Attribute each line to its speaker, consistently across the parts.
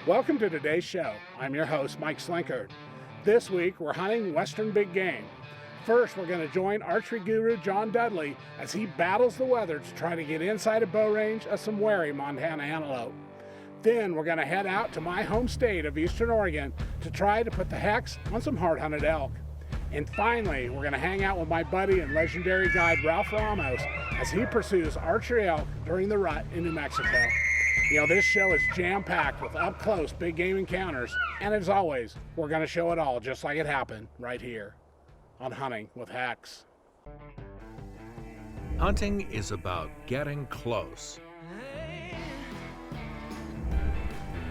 Speaker 1: Welcome to today's show. I'm your host, Mike Slinkard. This week, we're hunting western big game. First, we're going to join archery guru John Dudley as he battles the weather to try to get inside a bow range of some wary Montana antelope. Then, we're going to head out to my home state of Eastern Oregon to try to put the HECS on some hard-hunted elk. And finally, we're going to hang out with my buddy and legendary guide Ralph Ramos as he pursues archery elk during the rut in New Mexico. You know, this show is jam-packed with up-close big game encounters, and as always, we're going to show it all just like it happened right here on Hunting with HECS.
Speaker 2: Hunting is about getting close.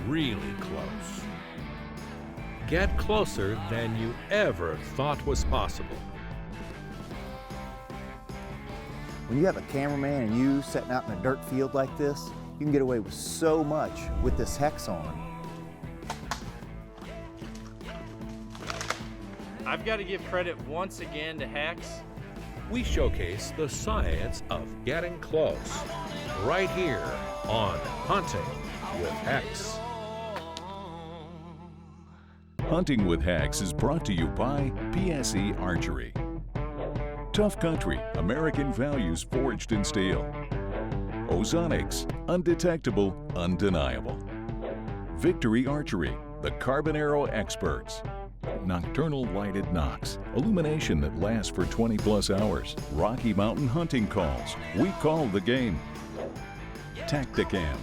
Speaker 2: Really close. Get closer than you ever thought was possible.
Speaker 3: When you have a cameraman and you setting out in a dirt field like this, you can get away with so much with this HECS on.
Speaker 4: I've got to give credit once again to HECS.
Speaker 2: We showcase the science of getting close right here on Hunting with HECS.
Speaker 5: Hunting with HECS is brought to you by PSE Archery. Tough Country, American values forged in steel. Ozonics, undetectable, undeniable. Victory Archery, the carbon arrow experts. Nocturnal lighted Knox, illumination that lasts for 20+ hours. Rocky Mountain hunting calls, we call the game. Tacticam,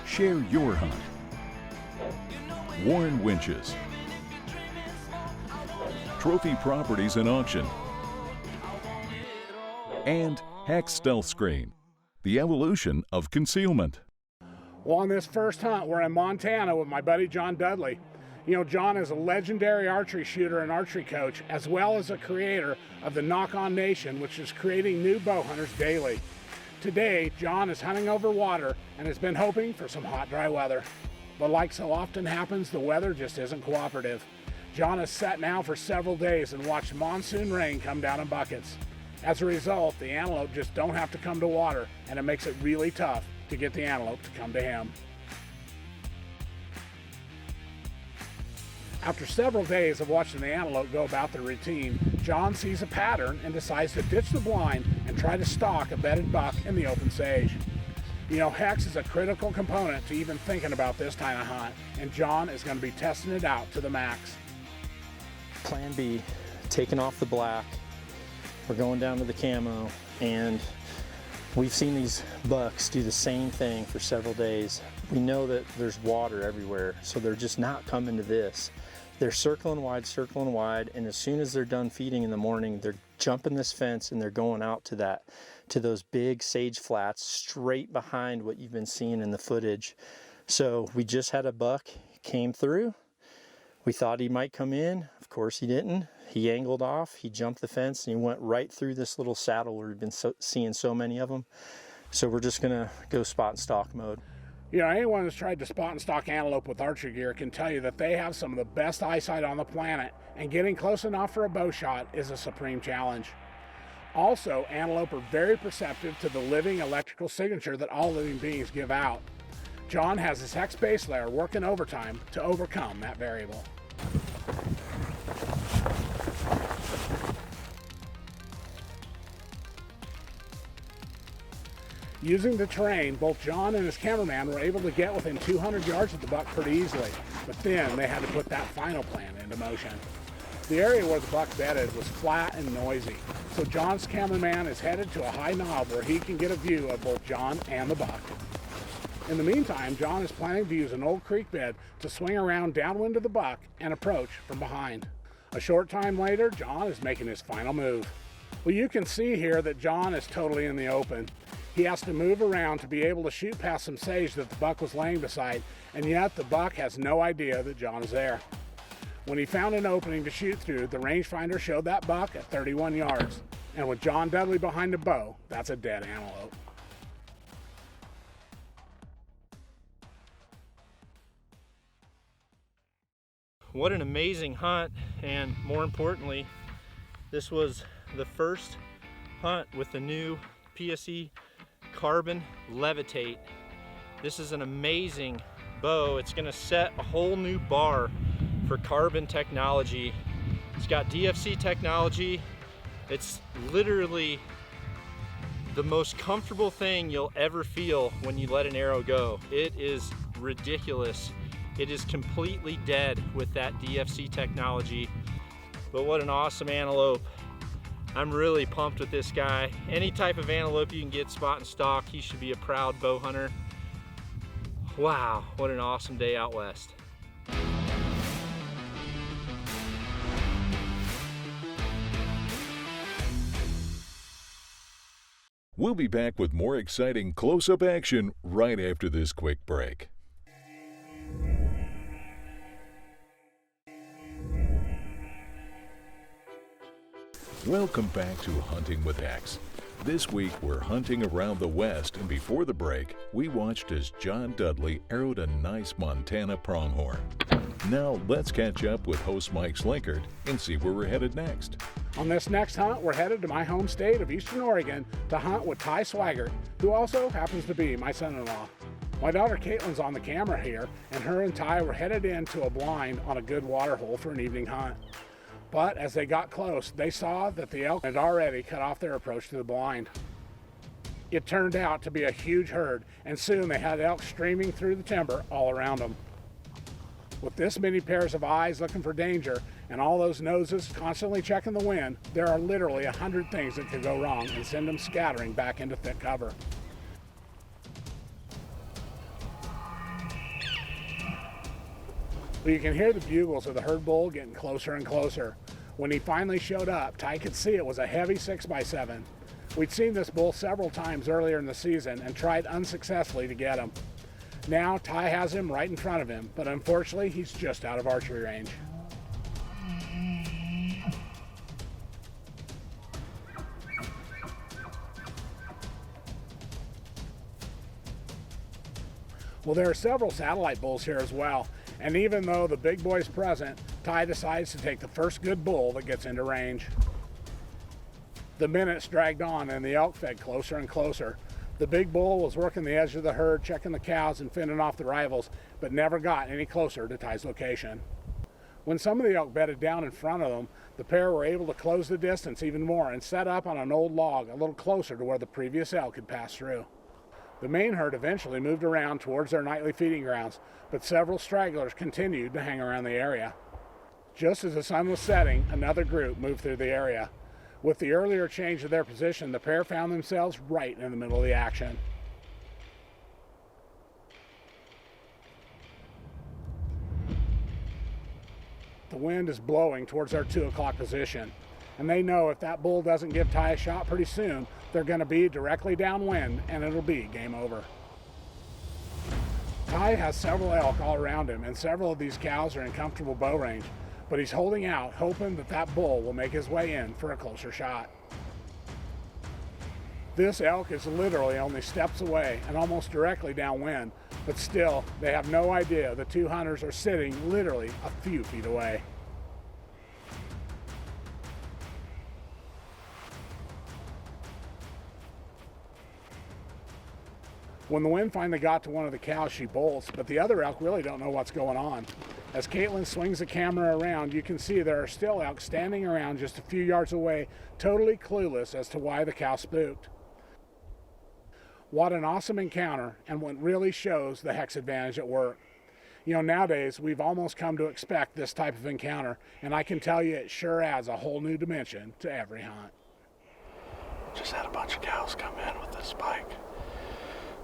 Speaker 5: share your hunt. Warren Winches. Trophy Properties and Auction. And HECS Stealth Screen, the evolution of concealment.
Speaker 1: Well, on this first hunt, we're in Montana with my buddy John Dudley. You know, John is a legendary archery shooter and archery coach, as well as a creator of the Knock On Nation, which is creating new bow hunters daily. Today, John is hunting over water and has been hoping for some hot, dry weather. But like so often happens, the weather just isn't cooperative. John has sat now for several days and watched monsoon rain come down in buckets. As a result, the antelope just don't have to come to water, and it makes it really tough to get the antelope to come to him. After several days of watching the antelope go about their routine, John sees a pattern and decides to ditch the blind and try to stalk a bedded buck in the open sage. You know, HECS is a critical component to even thinking about this kind of hunt, and John is going to be testing it out to the max.
Speaker 4: Plan B, taking off the black. We're going down to the camo, and we've seen these bucks do the same thing for several days. We know that there's water everywhere, so they're just not coming to this. They're circling wide, and as soon as they're done feeding in the morning, they're jumping this fence and they're going out to those big sage flats straight behind what you've been seeing in the footage. So we just had a buck came through. We thought he might come in. Of course he didn't. He angled off, he jumped the fence, and he went right through this little saddle where we've been seeing so many of them. So we're just gonna go spot and stalk mode.
Speaker 1: You know, anyone who's tried to spot and stalk antelope with archery gear can tell you that they have some of the best eyesight on the planet, and getting close enough for a bow shot is a supreme challenge. Also, antelope are very perceptive to the living electrical signature that all living beings give out. John has his HECS base layer working overtime to overcome that variable. Using the terrain, both John and his cameraman were able to get within 200 yards of the buck pretty easily, but then they had to put that final plan into motion. The area where the buck bedded was flat and noisy, so John's cameraman is headed to a high knob where he can get a view of both John and the buck. In the meantime, John is planning to use an old creek bed to swing around downwind of the buck and approach from behind. A short time later, John is making his final move. Well, you can see here that John is totally in the open. He has to move around to be able to shoot past some sage that the buck was laying beside, and yet the buck has no idea that John is there. When he found an opening to shoot through, the rangefinder showed that buck at 31 yards, and with John Dudley behind the bow, that's a dead antelope.
Speaker 4: What an amazing hunt, and more importantly, this was the first hunt with the new PSE Carbon Levitate. This is an amazing bow, it's gonna set a whole new bar for carbon technology. It's got DFC technology. It's literally the most comfortable thing you'll ever feel when you let an arrow go. It is ridiculous. It is completely dead with that DFC technology. But what an awesome antelope. I'm really pumped with this guy. Any type of antelope you can get spot and stock, he should be a proud bow hunter. Wow, what an awesome day out west.
Speaker 5: We'll be back with more exciting close-up action right after this quick break. Welcome back to Hunting with HECS. This week we're hunting around the West, and before the break, we watched as John Dudley arrowed a nice Montana pronghorn. Now let's catch up with host Mike Slinkard and see where we're headed next.
Speaker 1: On this next hunt, we're headed to my home state of Eastern Oregon to hunt with Ty Swaggart, who also happens to be my son-in-law. My daughter Caitlin's on the camera here, and her and Ty were headed into a blind on a good water hole for an evening hunt. But as they got close, they saw that the elk had already cut off their approach to the blind. It turned out to be a huge herd, and soon they had elk streaming through the timber all around them. With this many pairs of eyes looking for danger and all those noses constantly checking the wind, there are literally 100 things that could go wrong and send them scattering back into thick cover. But you can hear the bugles of the herd bull getting closer and closer. When he finally showed up, Ty could see it was a heavy 6x7. We'd seen this bull several times earlier in the season and tried unsuccessfully to get him. Now Ty has him right in front of him, but unfortunately he's just out of archery range. Well, there are several satellite bulls here as well, and even though the big boy's present, Ty decides to take the first good bull that gets into range. The minutes dragged on and the elk fed closer and closer. The big bull was working the edge of the herd, checking the cows and fending off the rivals, but never got any closer to Ty's location. When some of the elk bedded down in front of them, the pair were able to close the distance even more and set up on an old log a little closer to where the previous elk had passed through. The main herd eventually moved around towards their nightly feeding grounds, but several stragglers continued to hang around the area. Just as the sun was setting, another group moved through the area. With the earlier change of their position, the pair found themselves right in the middle of the action. The wind is blowing towards our 2 o'clock position, and they know if that bull doesn't give Ty a shot pretty soon, they're going to be directly downwind and it'll be game over. Ty has several elk all around him, and several of these cows are in comfortable bow range, but he's holding out, hoping that that bull will make his way in for a closer shot. This elk is literally only steps away and almost directly downwind, but still, they have no idea the 2 hunters are sitting literally a few feet away. When the wind finally got to one of the cows, she bolts, but the other elk really don't know what's going on. As Caitlin swings the camera around, you can see there are still elk standing around just a few yards away, totally clueless as to why the cow spooked. What an awesome encounter, and what really shows the HECS advantage at work. You know, nowadays, we've almost come to expect this type of encounter, and I can tell you it sure adds a whole new dimension to every hunt.
Speaker 6: Just had a bunch of cows come in with a spike.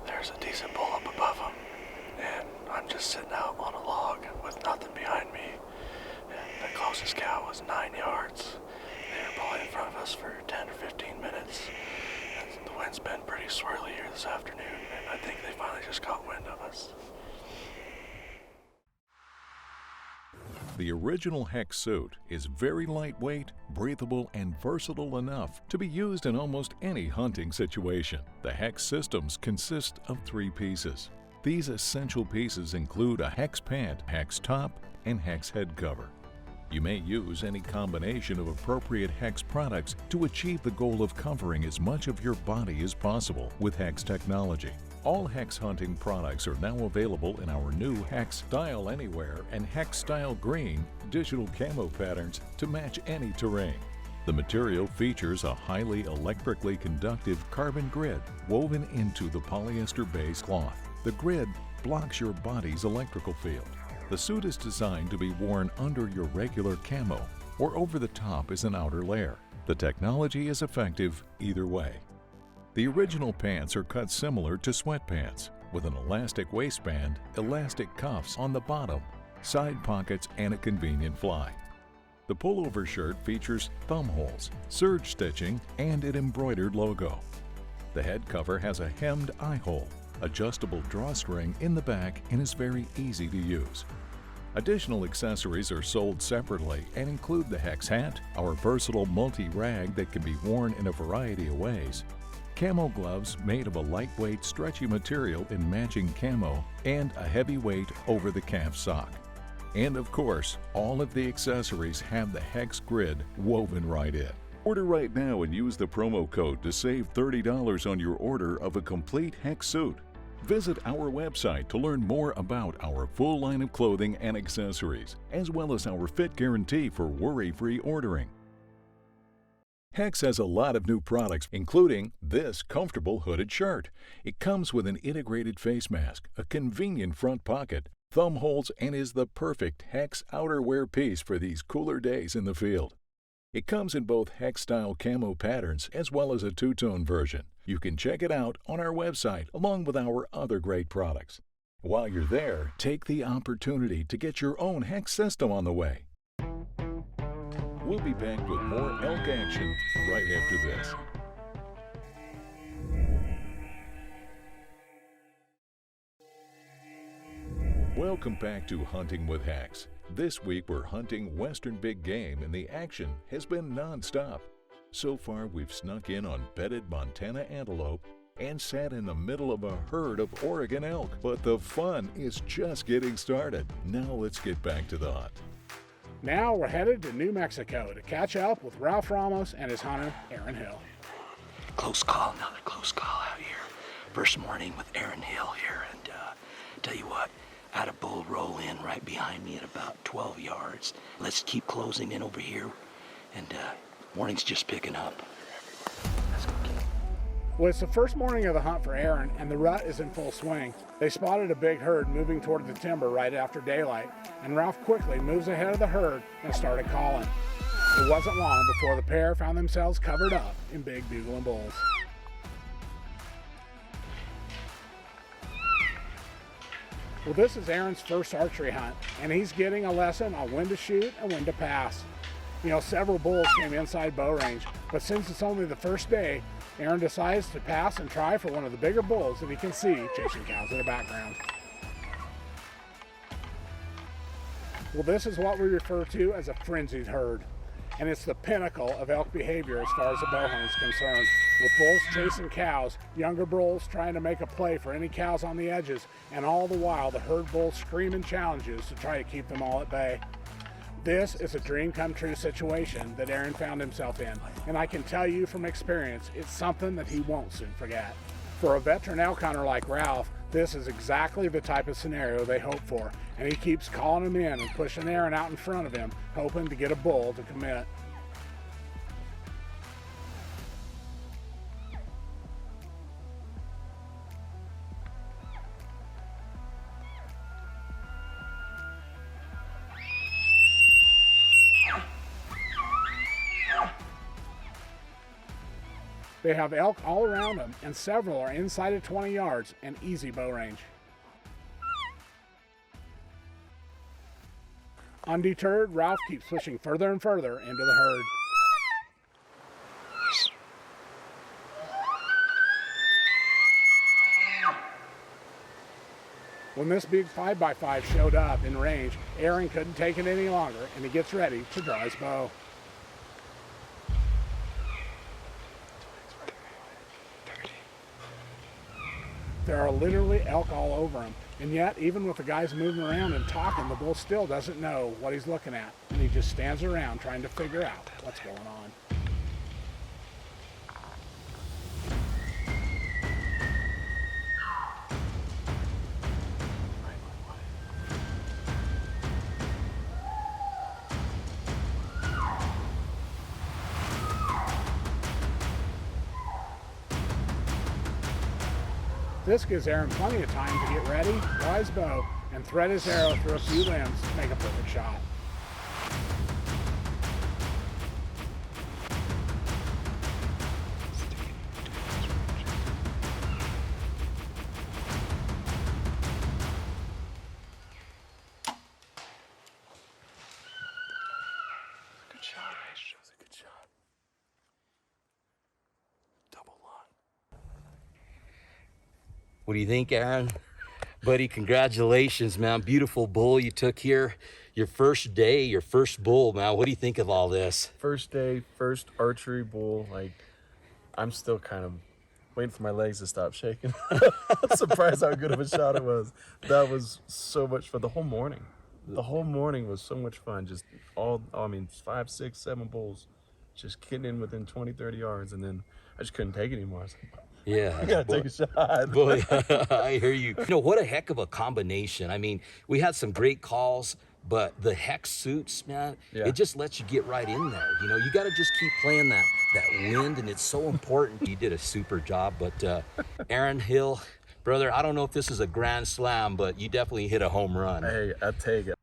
Speaker 6: There's a decent bull up above them, and I'm just sitting out on a log with nothing behind me, and the closest cow was 9 yards. They were probably in front of us for 10 or 15 minutes, and the wind's been pretty swirly here this afternoon, and I think they finally just caught wind of us.
Speaker 5: The original HECS suit is very lightweight, breathable, and versatile enough to be used in almost any hunting situation. The HECS systems consist of 3 pieces. These essential pieces include a HECS pant, HECS top, and HECS head cover. You may use any combination of appropriate HECS products to achieve the goal of covering as much of your body as possible with HECS technology. All HECS hunting products are now available in our new HECS Style Anywhere and HECS Style Green digital camo patterns to match any terrain. The material features a highly electrically conductive carbon grid woven into the polyester base cloth. The grid blocks your body's electrical field. The suit is designed to be worn under your regular camo or over the top as an outer layer. The technology is effective either way. The original pants are cut similar to sweatpants, with an elastic waistband, elastic cuffs on the bottom, side pockets, and a convenient fly. The pullover shirt features thumb holes, serge stitching, and an embroidered logo. The head cover has a hemmed eye hole, adjustable drawstring in the back, and is very easy to use. Additional accessories are sold separately and include the HECS hat, our versatile multi-rag that can be worn in a variety of ways, camo gloves made of a lightweight, stretchy material in matching camo, and a heavyweight over-the-calf sock. And of course, all of the accessories have the HECS grid woven right in. Order right now and use the promo code to save $30 on your order of a complete HECS suit. Visit our website to learn more about our full line of clothing and accessories, as well as our fit guarantee for worry-free ordering. HECS has a lot of new products, including this comfortable hooded shirt. It comes with an integrated face mask, a convenient front pocket, thumb holes, and is the perfect HECS outerwear piece for these cooler days in the field. It comes in both HECS style camo patterns as well as a two-tone version. You can check it out on our website along with our other great products. While you're there, take the opportunity to get your own HECS system on the way. We'll be back with more elk action right after this. Welcome back to Hunting with HECS. This week we're hunting western big game and the action has been non-stop. So far we've snuck in on bedded Montana antelope and sat in the middle of a herd of Oregon elk. But the fun is just getting started. Now let's get back to the hunt.
Speaker 1: Now we're headed to New Mexico to catch up with Ralph Ramos and his hunter, Aaron Hill.
Speaker 7: Close call, another close call out here. First morning with Aaron Hill here, and tell you what, I had a bull roll in right behind me at about 12 yards. Let's keep closing in over here, and morning's just picking up. Let's go get it.
Speaker 1: Well, it's the first morning of the hunt for Aaron, and the rut is in full swing. They spotted a big herd moving toward the timber right after daylight, and Ralph quickly moves ahead of the herd and started calling. It wasn't long before the pair found themselves covered up in big bugling bulls. Well, this is Aaron's first archery hunt, and he's getting a lesson on when to shoot and when to pass. You know, several bulls came inside bow range, but since it's only the first day, Aaron decides to pass and try for one of the bigger bulls that he can see chasing cows in the background. Well, this is what we refer to as a frenzied herd, and it's the pinnacle of elk behavior as far as the bow hunt is concerned, with bulls chasing cows, younger bulls trying to make a play for any cows on the edges, and all the while the herd bulls screaming challenges to try to keep them all at bay. This is a dream come true situation that Aaron found himself in, and I can tell you from experience, it's something that he won't soon forget. For a veteran elk hunter like Ralph, this is exactly the type of scenario they hope for, and he keeps calling them in and pushing Aaron out in front of him, hoping to get a bull to commit. They have elk all around them, and several are inside of 20 yards and easy bow range. Undeterred, Ralph keeps pushing further and further into the herd. When this big 5x5 showed up in range, Aaron couldn't take it any longer, and he gets ready to draw his bow. There are literally elk all over him, and yet even with the guys moving around and talking, the bull still doesn't know what he's looking at, and he just stands around trying to figure out what's going on. This gives Aaron plenty of time to get ready, draw his bow, and thread his arrow through a few limbs to make a perfect shot.
Speaker 6: Good shot, Ace. That was a good shot. Double lung.
Speaker 7: What do you think, Aaron? Buddy, congratulations, man. Beautiful bull you took here. Your first day, your first bull, man. What do you think of all this?
Speaker 8: First day, first archery bull. Like, I'm still kind of waiting for my legs to stop shaking. I'm surprised how good of a shot it was. That was so much fun. The whole morning. The whole morning was so much fun. Just I mean, 5, 6, 7 bulls. Just getting in within 20, 30 yards. And then I just couldn't take it anymore. I was like,
Speaker 7: Yeah.
Speaker 8: I gotta take a shot.
Speaker 7: Boy, I hear you. You know, what a heck of a combination. I mean, we had some great calls, but the HECS suits, man,
Speaker 8: Yeah.
Speaker 7: it just lets you get right in there. You know, you got to just keep playing that wind, and it's so important. You did a super job, but Aaron Hill, brother, I don't know if this is a grand slam, but you definitely hit a home run.
Speaker 8: Hey, I take it.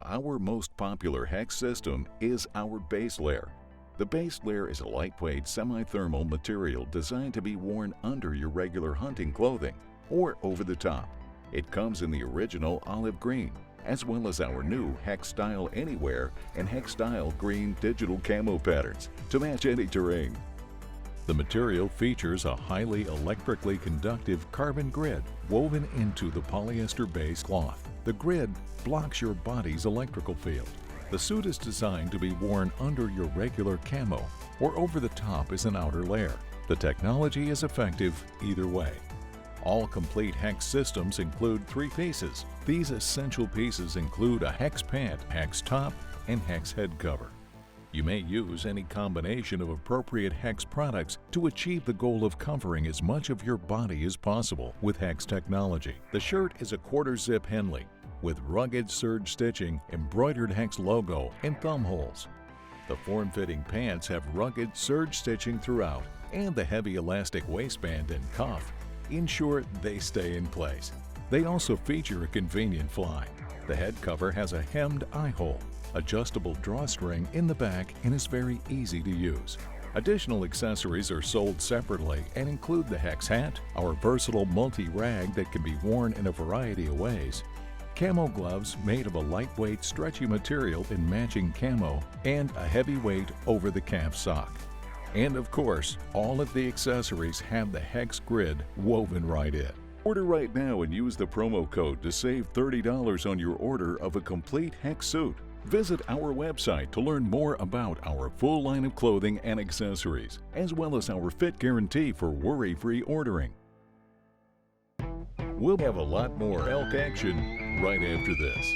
Speaker 5: Our most popular HECS system is our base layer. The base layer is a lightweight semi-thermal material designed to be worn under your regular hunting clothing or over the top. It comes in the original olive green, as well as our new HECS Style Anywhere and HECS Style Green digital camo patterns to match any terrain. The material features a highly electrically conductive carbon grid woven into the polyester base cloth. The grid blocks your body's electrical field. The suit is designed to be worn under your regular camo or over the top as an outer layer. The technology is effective either way. All complete HECS systems include 3 pieces. These essential pieces include a HECS pant, HECS top, and HECS head cover. You may use any combination of appropriate HECS products to achieve the goal of covering as much of your body as possible with HECS technology. The shirt is a quarter zip Henley with rugged serge stitching, embroidered HECS logo, and thumb holes. The form-fitting pants have rugged serge stitching throughout, and the heavy elastic waistband and cuff ensure they stay in place. They also feature a convenient fly. The head cover has a hemmed eye hole, adjustable drawstring in the back, and is very easy to use. Additional accessories are sold separately and include the HECS hat, our versatile multi-rag that can be worn in a variety of ways, camo gloves made of a lightweight, stretchy material in matching camo, and a heavyweight over-the-calf sock. And of course, all of the accessories have the HECS grid woven right in. Order right now and use the promo code to save $30 on your order of a complete HECS suit. Visit our website to learn more about our full line of clothing and accessories, as well as our fit guarantee for worry-free ordering. We'll have a lot more elk action right after this.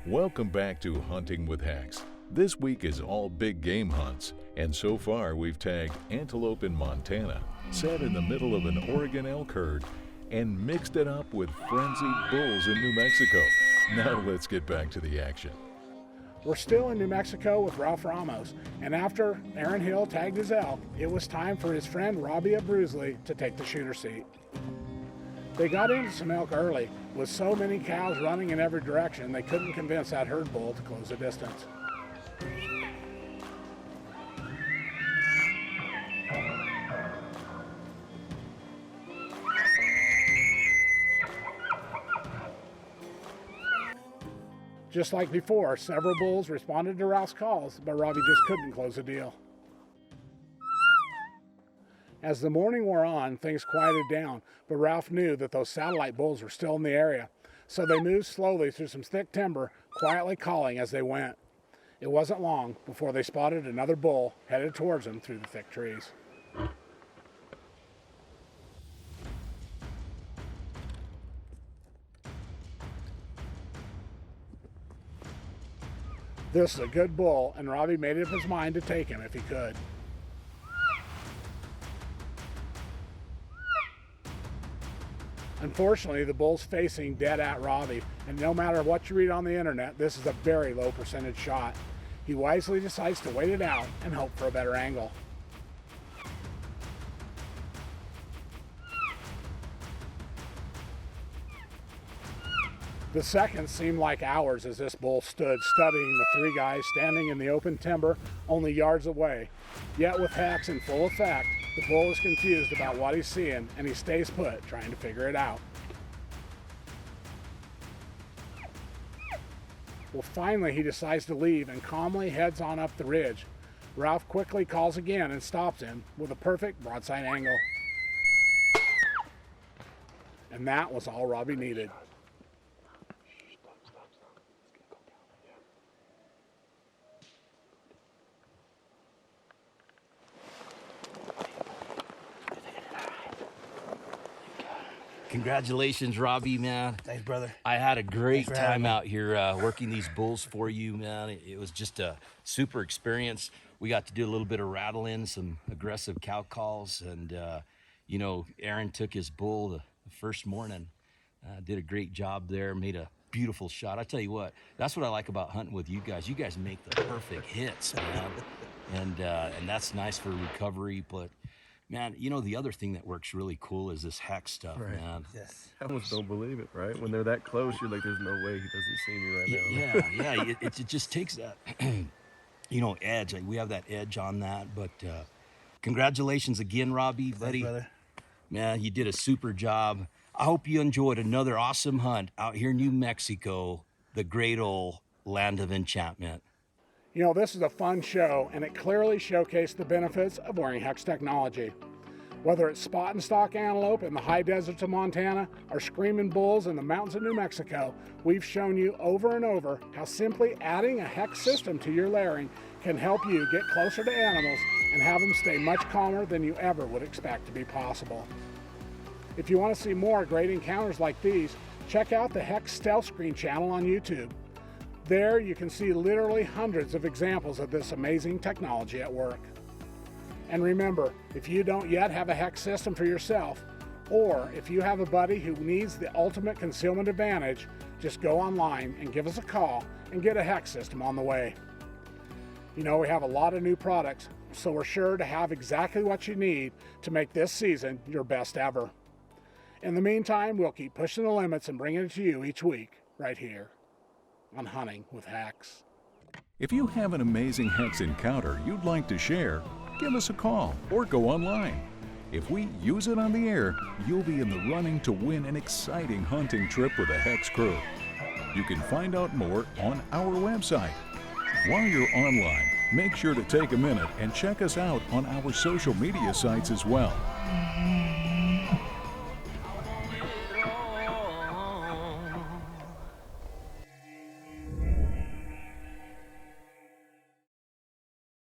Speaker 5: Welcome back to Hunting with HECS. This week is all big game hunts, and so far we've tagged antelope in Montana, set in the middle of an Oregon elk herd, and mixed it up with frenzied bulls in New Mexico. Now let's get back to the action.
Speaker 1: We're still in New Mexico with Ralph Ramos, and after Aaron Hill tagged his elk, it was time for his friend Robbie at Bruisley to take the shooter seat. They got into some elk early. With so many cows running in every direction, they couldn't convince that herd bull to close the distance. Just like before, several bulls responded to Ralph's calls, but Robbie just couldn't close the deal. As the morning wore on, things quieted down, but Ralph knew that those satellite bulls were still in the area, so they moved slowly through some thick timber, quietly calling as they went. It wasn't long before they spotted another bull headed towards them through the thick trees. This is a good bull, and Robbie made up his mind to take him if he could. Unfortunately, the bull's facing dead at Robbie, And no matter what you read on the internet, this is a very low percentage shot. He wisely decides to wait it out and hope for a better angle. The seconds seemed like hours as this bull stood studying the three guys standing in the open timber only yards away. Yet with HECS in full effect, the bull is confused about what he's seeing and he stays put trying to figure it out. Well, finally he decides to leave and calmly heads on up the ridge. Ralph quickly calls again and stops him with a perfect broadside angle. And that was all Robbie needed.
Speaker 7: Congratulations, Robbie, man.
Speaker 3: Thanks, brother.
Speaker 7: I had a great
Speaker 3: Thanks for having
Speaker 7: time
Speaker 3: me.
Speaker 7: out here working these bulls for you, man. It was just a super experience. We got to do a little bit of rattling, some aggressive cow calls, and you know, Aaron took his bull the first morning, did a great job there, made a beautiful shot. I tell you what, that's what I like about hunting with you guys. You guys make the perfect hits, man, and that's nice for recovery, but man, you know, the other thing that works really cool is this HECS stuff, man.
Speaker 3: Yes.
Speaker 8: I almost don't believe it, right? When they're that close, you're like, there's no way he doesn't see me right now.
Speaker 7: Yeah. It just takes that, you know, edge. Like we have that edge on that. But congratulations again, Robbie, buddy.
Speaker 3: Thanks, brother.
Speaker 7: Man, you did a super job. I hope you enjoyed another awesome hunt out here in New Mexico, the great old land of enchantment.
Speaker 1: You know, this is a fun show, and it clearly showcased the benefits of wearing HECS technology. Whether it's spot and stalk antelope in the high deserts of Montana or screaming bulls in the mountains of New Mexico, we've shown you over and over how simply adding a HECS system to your layering can help you get closer to animals and have them stay much calmer than you ever would expect to be possible. If you want to see more great encounters like these, check out the HECS Stealth Screen channel on YouTube. There you can see literally hundreds of examples of this amazing technology at work. And remember, if you don't yet have a HECS system for yourself, or if you have a buddy who needs the ultimate concealment advantage, just go online and give us a call and get a HECS system on the way. You know, we have a lot of new products, so we're sure to have exactly what you need to make this season your best ever. In the meantime, we'll keep pushing the limits and bringing it to you each week, right here on Hunting with HECS.
Speaker 5: If you have an amazing HECS encounter you'd like to share, give us a call or go online. If we use it on the air, you'll be in the running to win an exciting hunting trip with a HECS crew. You can find out more on our website. While you're online, make sure to take a minute and check us out on our social media sites as well.